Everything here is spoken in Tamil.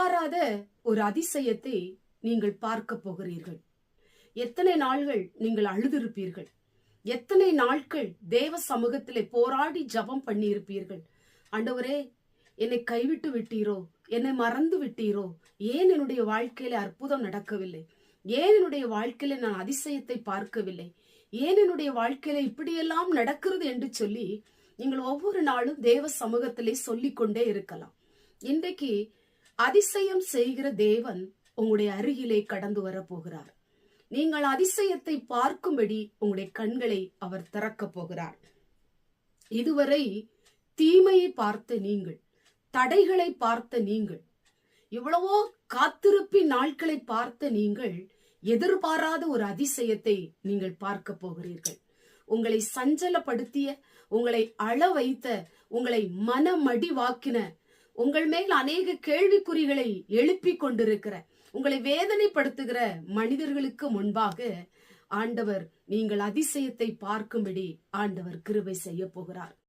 எதிர்பாராத ஒரு அதிசயத்தை நீங்கள் பார்க்க போகிறீர்கள். எத்தனை நாள்கள் நீங்கள் அழுதிருப்பீர்கள், எத்தனை நாட்கள் தேவ சமூகத்திலே போராடி ஜபம் பண்ணி இருப்பீர்கள். ஆண்டவரே, என்னை கைவிட்டு விட்டீரோ, என்னை மறந்து விட்டீரோ, ஏன் என்னுடைய வாழ்க்கையில அற்புதம் நடக்கவில்லை, ஏன் என்னுடைய வாழ்க்கையில நான் அதிசயத்தை பார்க்கவில்லை, ஏன் என்னுடைய வாழ்க்கையில இப்படியெல்லாம் நடக்கிறது என்று சொல்லி நீங்கள் ஒவ்வொரு நாளும் தேவ சமூகத்திலே சொல்லிக் கொண்டே இருக்கலாம். இன்றைக்கு அதிசயம் செய்கிற தேவன் உங்களுடைய அருகிலே கடந்து வர போகிறார். நீங்கள் அதிசயத்தை பார்க்கும்படி உங்களுடைய கண்களை அவர் திறக்க போகிறார். இதுவரை தீமையை பார்த்த நீங்கள், தடைகளை பார்த்த நீங்கள், எவ்வளவோ காத்திருப்பின் நாட்களை பார்த்த நீங்கள், எதிர்பாராத ஒரு அதிசயத்தை நீங்கள் பார்க்க போகிறீர்கள். உங்களை சஞ்சலப்படுத்திய, உங்களை அழ வைத்த, உங்களை மனமடிவாக்கின, உங்கள் மேல் அநேக கேள்விக்குறிகளை எழுப்பிக் கொண்டிருக்கிற, உங்களை வேதனைப்படுத்துகிற மனிதர்களுக்கு முன்பாக ஆண்டவர் நீங்கள் அதிசயத்தை பார்க்கும்படி ஆண்டவர் கிருபை செய்ய போகிறார்.